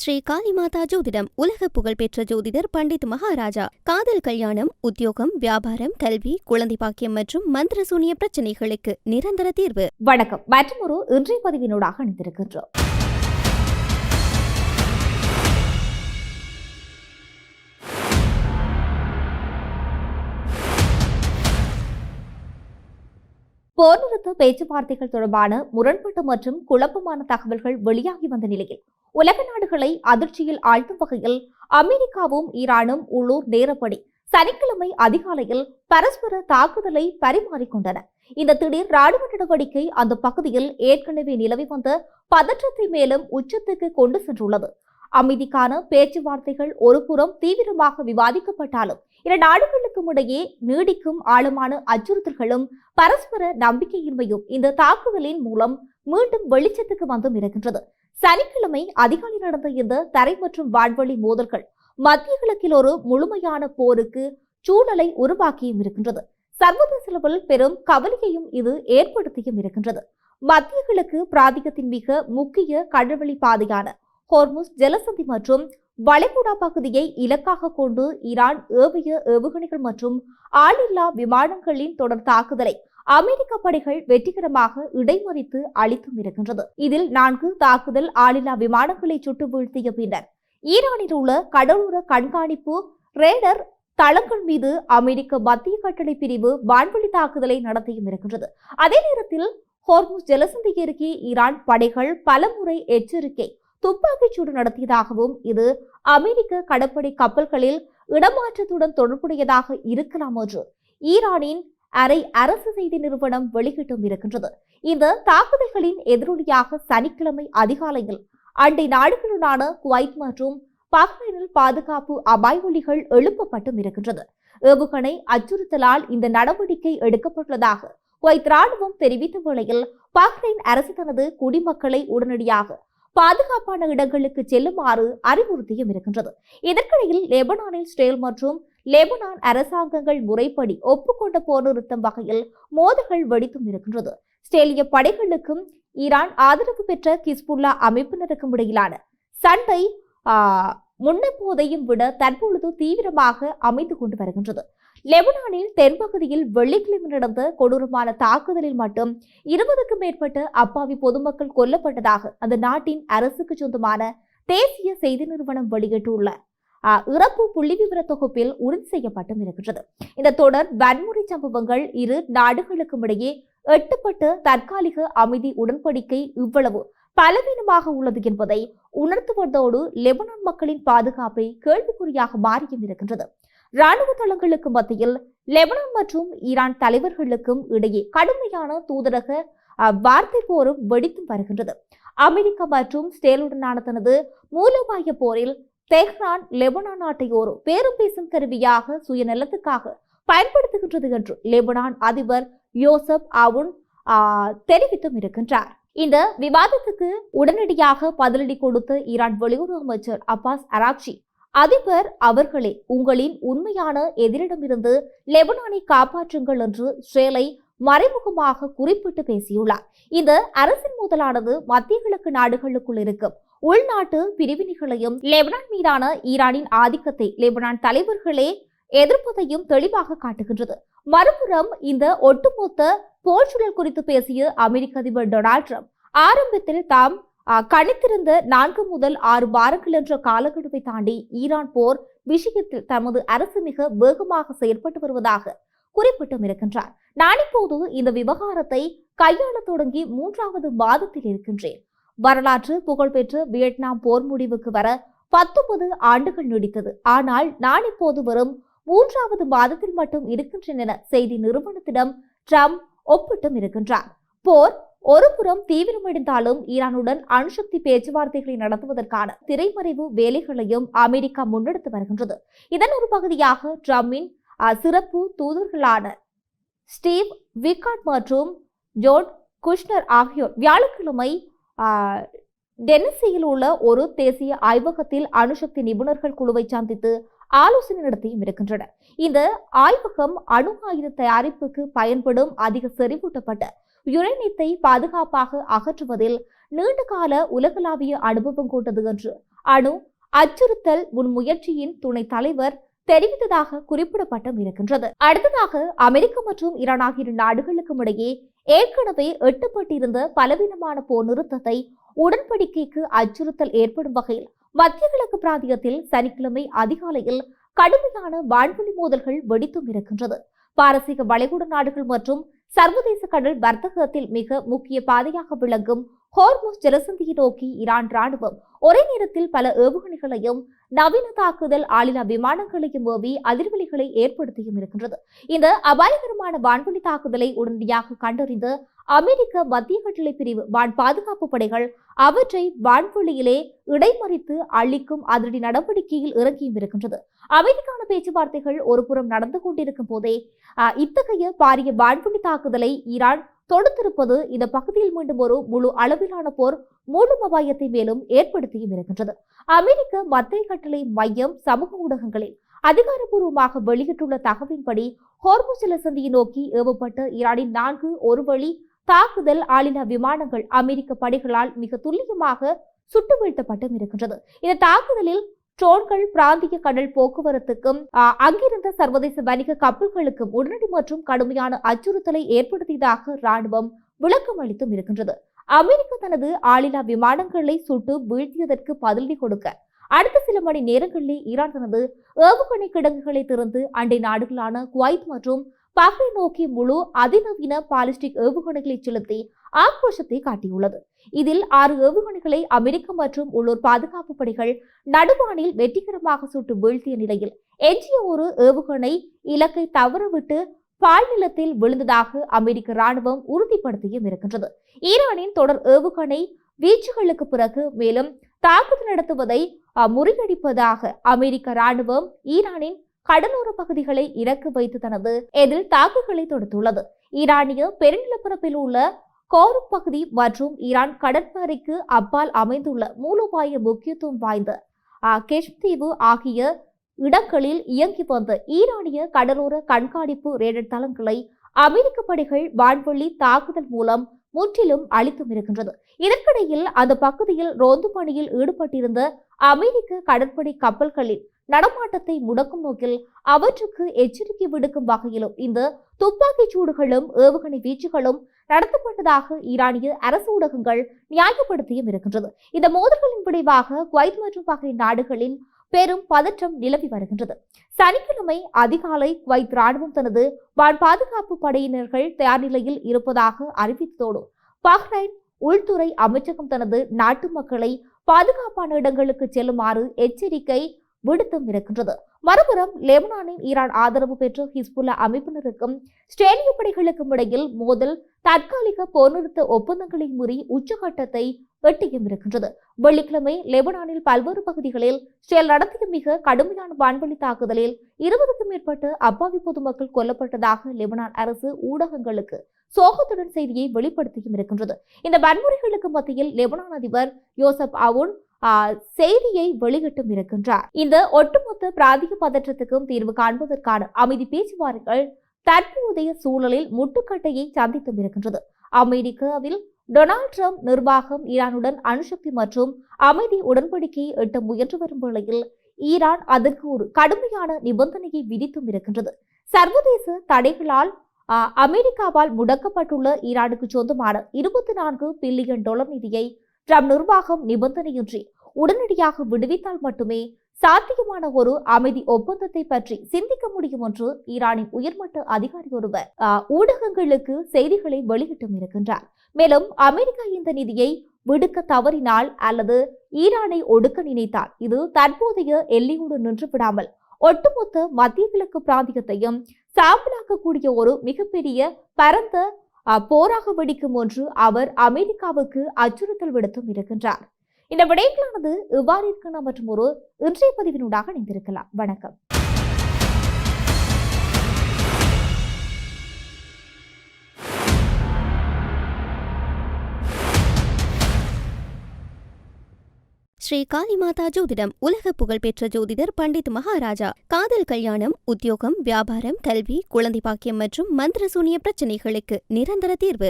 ஸ்ரீ காளிமாதா ஜோதிடம் உலக புகழ்பெற்ற ஜோதிடர் பண்டித் மகாராஜா. காதல், கல்யாணம், உத்தியோகம், வியாபாரம், கல்வி, குழந்தை பாக்கியம் மற்றும் மந்திர சூனிய பிரச்சனைகளுக்கு நிரந்தர தீர்வு. வணக்கம். மற்றொரு இன்றைய பதிவினூடாக அணிந்திருக்கின்றோம். போர் நிறுத்த பேச்சுவார்த்தைகள் தொடர்பான முரண்பட்ட மற்றும் குழப்பமான தகவல்கள் வெளியாகி வந்த நிலையில் உலக நாடுகளை அதிர்ச்சியில் ஆழ்த்தும் வகையில் அமெரிக்காவும் ஈரானும் உள்ளூர் நேரப்படி சனிக்கிழமை அதிகாலையில் பரஸ்பர தாக்குதலை பரிமாறிக்கொண்டன. இந்த திடீர் ராணுவ நடவடிக்கை அந்த பகுதியில் ஏற்கனவே நிலவி வந்த பதற்றத்தை மேலும் உச்சத்துக்கு கொண்டு சென்றுள்ளது. அமைதிக்கான பேச்சுவார்த்தைகள் ஒருபுறம் தீவிரமாக விவாதிக்கப்பட்டாலும் இரு நாடுகளுக்கும் இடையே நீடிக்கும் ஆழமான அச்சுறுத்தல்களும் பரஸ்பர நம்பிக்கையின்மையும் இந்த தாக்குதலின் மூலம் மீண்டும் வெளிச்சத்துக்கு வந்தும் இருக்கின்றது. சனிக்கிழமை அதிகாலை நடந்த இந்த தரை மற்றும் வான்வழி மோதல்கள் மத்திய கிழக்கில் ஒரு முழுமையான போருக்கு சூழலை உருவாக்கியும் இருக்கின்றது. சர்வதேச அளவில் பெரும் கவலையையும் இது ஏற்படுத்தியும் இருக்கின்றது. மத்திய கிழக்கு பிராந்தியத்தின் மிக முக்கிய கடல்வழி பாதையான ஹோர்முஸ் ஜலசந்தி மற்றும் வளைகுடா பகுதியை இலக்காக கொண்டு ஈரான் ஏவிய ஏவுகணைகள் மற்றும் ஆளில்லா விமானங்களின் தொடர் தாக்குதலை அமெரிக்க படைகள் வெற்றிகரமாக இடைமறித்து அளித்தும் இருக்கின்றது. இதில் 4 தாக்குதல் ஆளில்லா விமானங்களை சுட்டு வீழ்த்திய பின்னர் ஈரானில் உள்ள கடலோர கண்காணிப்பு ரேடர் தளங்கள் மீது அமெரிக்க மத்திய கட்டளை பிரிவு வான்வழி தாக்குதலை நடத்தியும் இருக்கின்றது. அதே நேரத்தில் ஹோர்முஸ் ஜலசந்தி அருகே ஈரான் படைகள் பலமுறை எச்சரிக்கை துப்பாக்கிச் சூடு நடத்தியதாகவும் இது அமெரிக்க கடற்படை கப்பல்களில் இடமாற்றத்துடன் தொடர்புடையதாக இருக்கலாம் என்று ஈரானின் அரசு செய்தி நிறுவனம் வெளியிட்டும் இருக்கின்றது. இந்த தாக்குதல்களின் எதிரொலியாக சனிக்கிழமை அதிகாலையில் அண்டை நாடுகளுடனான குவைத் மற்றும் பஹ்ரைனில் பாதுகாப்பு அபாய ஒலிகள் எழுப்பப்பட்டும் இருக்கின்றது. ஏவுகணை அச்சுறுத்தலால் இந்த நடவடிக்கை எடுக்கப்பட்டுள்ளதாக குவைத் ராணுவம் தெரிவித்த வேளையில் பஹ்ரைன் அரசு தனது குடிமக்களை உடனடியாக பாதுகாப்பான இடங்களுக்கு செல்லுமாறு அறிவுறுத்தியும் இருக்கின்றது. இதற்கிடையில் லெபனானில் இஸ்ரேல் மற்றும் லெபனான் அரசாங்கங்கள் முறைப்படி ஒப்புக்கொண்ட போர் நிறுத்தம் வகையில் மோதல்கள் வெடித்தும் இருக்கின்றது. இஸ்ரேலிய படைகளுக்கும் ஈரான் ஆதரவு பெற்ற ஹிஸ்புல்லா அமைப்பினருக்கும் இடையிலான சண்டை முன்னெப்போதையும் விட தற்பொழுது தீவிரமாக அமைந்து கொண்டு வருகின்றது. லெபனானில் தென்பகுதியில் வெள்ளிக்கிழமை நடந்த கொடூரமான தாக்குதலில் மட்டும் 20க்கும் மேற்பட்ட அப்பாவி பொதுமக்கள் கொல்லப்பட்டதாக அந்த நாட்டின் அரசுக்கு சொந்தமான தேசிய செய்தி நிறுவனம் வெளியிட்டுள்ள இறப்பு புள்ளி விவர தொகுப்பில் உறுதி செய்யப்பட்டும் இருக்கின்றது. இந்த தொடர் வன்முறை சம்பவங்கள் இரு நாடுகளுக்கும் இடையே எட்டப்பட்ட தற்காலிக அமைதி உடன்படிக்கை இவ்வளவு பலவீனமாக உள்ளது என்பதை உணர்த்துவதோடு லெபனான் மக்களின் பாதுகாப்பை கேள்விக்குறியாக மாறியும் இருக்கின்றது. ராணுவ தளங்களுக்கு மத்தியில் லெபனான் மற்றும் ஈரான் தலைவர்களுக்கும் இடையே கடுமையான தூதரக வார்த்தை போரும் வெடித்தும் வருகின்றது. அமெரிக்கா மற்றும் இஸ்ரேலுடனான தனது மூலோபாய போரில் தெஹ்ரான் லெபனான் நாட்டை ஒரு பேரும் பேசும் கருவியாக சுயநலத்துக்காக பயன்படுத்துகின்றது என்று லெபனான் அதிபர் யோசப் அவுன் தெரிவித்தும் இருக்கின்றார். இந்த விவாதத்துக்கு உடனடியாக பதிலடி கொடுத்த ஈரான் வெளியுறவு அமைச்சர் அப்பாஸ் அராக்சி, அதிபர் அவர்களே, உங்களின் உண்மையான எதிரிடமிருந்து லெபனானை காப்பாற்றுங்கள் என்று இஸ்ரேலை மறைமுகமாக குறிப்பிட்டு பேசியுள்ளார். இந்த அரசின் மோதலானது மத்திய கிழக்கு நாடுகளுக்குள் இருக்கும் உள்நாட்டு பிரிவினைகளையும் லெபனான் மீதான ஈரானின் ஆதிக்கத்தை லெபனான் தலைவர்களே எதிர்ப்பதையும் தெளிவாக காட்டுகின்றது. மறுபுறம் இந்த ஒட்டுமொத்த போர் சூழல் குறித்து பேசிய அமெரிக்க அதிபர் டொனால்ட் ட்ரம்ப் ஆரம்பத்தில் தாம் கணித்திருந்த 4 முதல் 6 வாரங்கள் என்ற காலக்கெடுவை தாண்டி ஈரான் போர் விஷயத்தில் தமது அரசு மிக வேகமாக செயல்பட்டு வருவதாக குறிப்பிட்டும் இருக்கின்றார். நான் இப்போது இந்த விவகாரத்தை கையாள தொடங்கி 3வது மாதத்தில் இருக்கின்றேன். வரலாற்று புகழ்பெற்ற வியட்நாம் போர் முடிவுக்கு வர 19 ஆண்டுகள் நீடித்தது. ஆனால் நான் இப்போது வரும் 3வது மாதத்தில் மட்டும் இருக்கின்றேன் என செய்தி நிறுவனத்திடம் ட்ரம்ப் ஒப்பிட்டும் இருக்கின்றார். போர் ஒருபுறம் தீவிரமடைந்தாலும் ஈரானுடன் அணுசக்தி பேச்சுவார்த்தைகளை நடத்துவதற்கான திரைமறைவு வேலைகளையும் அமெரிக்கா முன்னெடுத்து வருகின்றது. இதன் ஒரு பகுதியாக ட்ரம்பின் சிறப்பு தூதர்களான ஸ்டீவ் விக்காட் மற்றும் ஜோர்ட் குஷ்னர் ஆகியோர் வியாழக்கிழமை டென்னசியில் உள்ள ஒரு தேசிய ஆய்வகத்தில் அணுசக்தி நிபுணர்கள் குழுவை சந்தித்து ஆலோசனை நடத்தியும் இருக்கின்றனர். இந்த ஆய்வகம் அணு ஆயுத தயாரிப்புக்கு பயன்படும் அதிக செறிவூட்டப்பட்ட யுரேனியத்தை பாதுகாப்பாக அகற்றுவதில் நீண்டகால உலகளாவிய அனுபவம் கொண்டது என்று அணு அச்சுறுத்தல் முன்முயற்சியின் துணைத் தலைவர் தெரிவித்ததாக குறிப்பிடப்பட்டும் இருக்கின்றது. அடுத்ததாக அமெரிக்கா மற்றும் ஈரான் ஆகிய இரு நாடுகளுக்கும் இடையே ஏற்கனவே எட்டப்பட்டிருந்த பலவீனமான போர் நிறுத்தத்தை உடன்படிக்கைக்கு அச்சுறுத்தல் ஏற்படும் வகையில் மத்திய கிழக்கு பிராந்தியத்தில் சனிக்கிழமை அதிகாலையில் கடுமையான வான்வெளி மோதல்கள் வெடித்தும் இருக்கின்றது. பாரசீக வளைகுடா நாடுகள் மற்றும் சர்வதேச கடல் வர்த்தகத்தில் மிக முக்கிய பாதையாக விளங்கும் ஹோர்முஸ் ஜலசந்தியை நோக்கி ஈரான் ராணுவம் ஒரே நேரத்தில் பல ஏவுகணைகளையும் நவீன தாக்குதல் ஆளில்லா விமானங்களையும் ஏவி அதிர்வலிகளை ஏற்படுத்தியும் இருக்கின்றது. இந்த அபாயகரமான வான்வெளி தாக்குதலை உடனடியாக கண்டறிந்து அமெரிக்க மத்திய கட்டளை பிரிவு வான் பாதுகாப்பு படைகள் அவற்றை வான்வெளியிலே இடைமறித்து அழிக்கும் அதிரடி நடவடிக்கையில் இறங்கியும் இருக்கின்றது. அமைதிக்கான பேச்சுவார்த்தைகள் ஒருபுறம் நடந்து கொண்டிருக்கும் போதே இத்தகைய பாரிய வான்வெளி தாக்குதலை ஈரான் தொடுத்திருப்பது இந்த பகுதியில் மீண்டும் ஒரு முழு அளவிலான போர் மூடும் அபாயத்தை மேலும் ஏற்படுத்தியும் இருக்கின்றது. அமெரிக்க மத்திய கட்டளை மையம் சமூக ஊடகங்களில் அதிகாரப்பூர்வமாக வெளியிட்டுள்ள தகவலின்படி ஹோர்முஸ் ஜலசந்தியை நோக்கி ஏவப்பட்ட ஈரானின் 4 ஒருவழி தாக்குதல் ஆளில்லா விமானங்கள் அமெரிக்க படைகளால் மிக துல்லியமாக சுட்டு வீழ்த்தப்பட்டும் இருக்கின்றது. இந்த தாக்குதலில் ட்ரோன்கள் பிராந்திய கடல் போக்குவரத்துக்கும் அங்கிருந்த சர்வதேச வணிக கப்பல்களுக்கும் உடனடி மற்றும் கடுமையான அச்சுறுத்தலை ஏற்படுத்தியதாக ராணுவம் விளக்கம் அளித்தும் இருக்கின்றது. அமெரிக்கா தனது ஆளில்லா விமானங்களை சுட்டு வீழ்த்தியதற்கு பதிலடி கொடுக்க அடுத்த சில மணி நேரங்களில் ஈரான் தனது ஏவுகணை கிடங்குகளை திறந்து அண்டை நாடுகளான குவைத் மற்றும் பஹ்ரைன் நோக்கி முழு அதிநவீன பாலிஸ்டிக் ஏவுகணைகளை செலுத்தி ஆக்ரோஷத்தை காட்டியுள்ளது. இதில் 6 ஏவுகணைகளை அமெரிக்க மற்றும் உள்ளூர் பாதுகாப்பு படைகள் நடுவானில் வெற்றிகரமாக சுட்டு வீழ்த்திய நிலையில் எஞ்சிய ஒரு ஏவுகணை இலக்கை தவறவிட்டு பால்நிலத்தில் விழுந்ததாக அமெரிக்க ராணுவம் உறுதிப்படுத்தியும் இருக்கின்றது. ஈரானின் தொடர் ஏவுகணை வீச்சுகளுக்கு பிறகு மேலும் தாக்குதல் நடத்துவதை முறியடிப்பதாக அமெரிக்க ராணுவம் ஈரானின் கடலோர பகுதிகளை இறக்கு வைத்து தனது எதிர் தாக்குதலை தொடுத்துள்ளது. ஈரானிய பெருநிலப்பரப்பில் உள்ள கோருக் பகுதி மற்றும் ஈரான் கடற்படைக்கு அப்பால் அமைந்துள்ள மூலோபாய முக்கியத்துவம் வாய்ந்த கெஷ்ம் தீவு ஆகிய இடங்களில் இயங்கி வந்த ஈரானிய கடலோர கண்காணிப்பு ரேடர் தளங்களை அமெரிக்க படைகள் வான்வெளி தாக்குதல் மூலம் முற்றிலும் அழித்தும் இருக்கின்றது. இதற்கிடையில் அந்த பகுதியில் ரோந்து பணியில் ஈடுபட்டிருந்த அமெரிக்க கடற்படை கப்பல்களின் நடமாட்டத்தை முடக்கும் நோக்கில் அவற்றுக்கு எச்சரிக்கை விடுக்கும் வகையிலும் இந்த துப்பாக்கிச் சூடுகளும் ஏவுகணை வீச்சுகளும் நடத்தப்பட்டதாக ஈரானிய அரசு ஊடகங்கள் நியாயப்படுத்தியும் இருக்கின்றது. இந்த மோதல்களின் விளைவாக குவைத் மற்றும் பஹ்ரைன் நாடுகளில் பெரும் பதற்றம் நிலவி வருகின்றது. சனிக்கிழமை அதிகாலை குவைத் ராணுவம் தனது வான் பாதுகாப்பு படையினர்கள் தயார் நிலையில் இருப்பதாக அறிவித்ததோடு பஹ்ரைன் உள்துறை அமைச்சகம் தனது நாட்டு மக்களை பாதுகாப்பான இடங்களுக்கு செல்லுமாறு எச்சரிக்கை விடுத்தும் இருக்கின்றது. மறுபுறம் லெபனானின் ஈரான் ஆதரவு பெற்ற ஹிஸ்புல்லா அமைப்பினருக்கும் ஸ்ரேலிய படைகளுக்கும் இடையில் மோதல் தற்காலிக போர் நிறுத்த ஒப்பந்தங்களை மீறி உச்சகட்டத்தை எட்டியும் இருக்கின்றது. வெள்ளிக்கிழமை லெபனானில் பல்வேறு பகுதிகளில் ஸ்ரேல் நடத்திய மிக கடுமையான வான்வெளி தாக்குதலில் 20க்கும் மேற்பட்ட அப்பாவி பொதுமக்கள் கொல்லப்பட்டதாக லெபனான் அரசு ஊடகங்களுக்கு சோகத்துடன் செய்தியை வெளிப்படுத்தியும் இருக்கின்றது. இந்த வன்முறைகளுக்கு மத்தியில் லெபனான் அதிபர் யோசப் அவுன் செய்தியை வெளியிட்டும் இருக்கின்றார். இந்த ஒட்டுமொத்த பிராந்திய பதற்றத்துக்கும் தீர்வு காண்பதற்கான அமைதி பேச்சுவார்த்தைகள் தற்போதைய சூழலில் முட்டுக்கட்டையை சந்தித்தும் இருக்கின்றது. அமெரிக்காவில் டொனால்ட் ட்ரம்ப் நிர்வாகம் ஈரானுடன் அணுசக்தி மற்றும் அமைதி உடன்படிக்கையை எட்ட முயன்று வரும் வேளையில் ஈரான் அதற்கு ஒரு கடுமையான நிபந்தனையை விதித்தும் இருக்கின்றது. சர்வதேச தடைகளால் அமெரிக்காவால் முடக்கப்பட்டுள்ள ஈரானுக்கு சொந்தமான $24 பில்லியன் நிதியை ட்ரம்ப் நிர்வாகம் நிபந்தனையின்றி உடனடியாக விடுவித்தால் மட்டுமே சாத்தியமான ஒரு அமைதி ஒப்பந்தத்தை பற்றி சிந்திக்க முடியும் என்று ஈரானின் உயர்மட்ட அதிகாரி ஒருவர் ஊடகங்களுக்கு செய்திகளை வெளியிட்டும் இருக்கின்றார். மேலும் அமெரிக்கா இந்த நிதியை விடுக்க தவறினால் அல்லது ஈரானை ஒடுக்க நினைத்தால் இது தற்போதைய எல்லையோடு நின்று விடாமல் ஒட்டுமொத்த மத்திய கிழக்கு பிராந்தியத்தையும் சாம்பலாக்கக்கூடிய ஒரு மிகப்பெரிய பரந்த போராக வெடிக்கும் என்று அவர் அமெரிக்காவுக்கு அச்சுறுத்தல் விடுத்தும் இருக்கின்றார். இந்த விடயங்களானது இவ்வாறு இருக்கலாம் மற்றும் ஒரு இன்றைய பதிவினூடாக இணைந்திருக்கலாம். வணக்கம். ஸ்ரீ காளிமாதா ஜோதிடம் உலக புகழ்பெற்ற ஜோதிடர் பண்டித் மகாராஜா. காதல், கல்யாணம், உத்தியோகம், வியாபாரம், கல்வி, குழந்தை பாக்கியம் மற்றும் மந்திர சூனிய பிரச்சனைகளுக்கு நிரந்தர தீர்வு.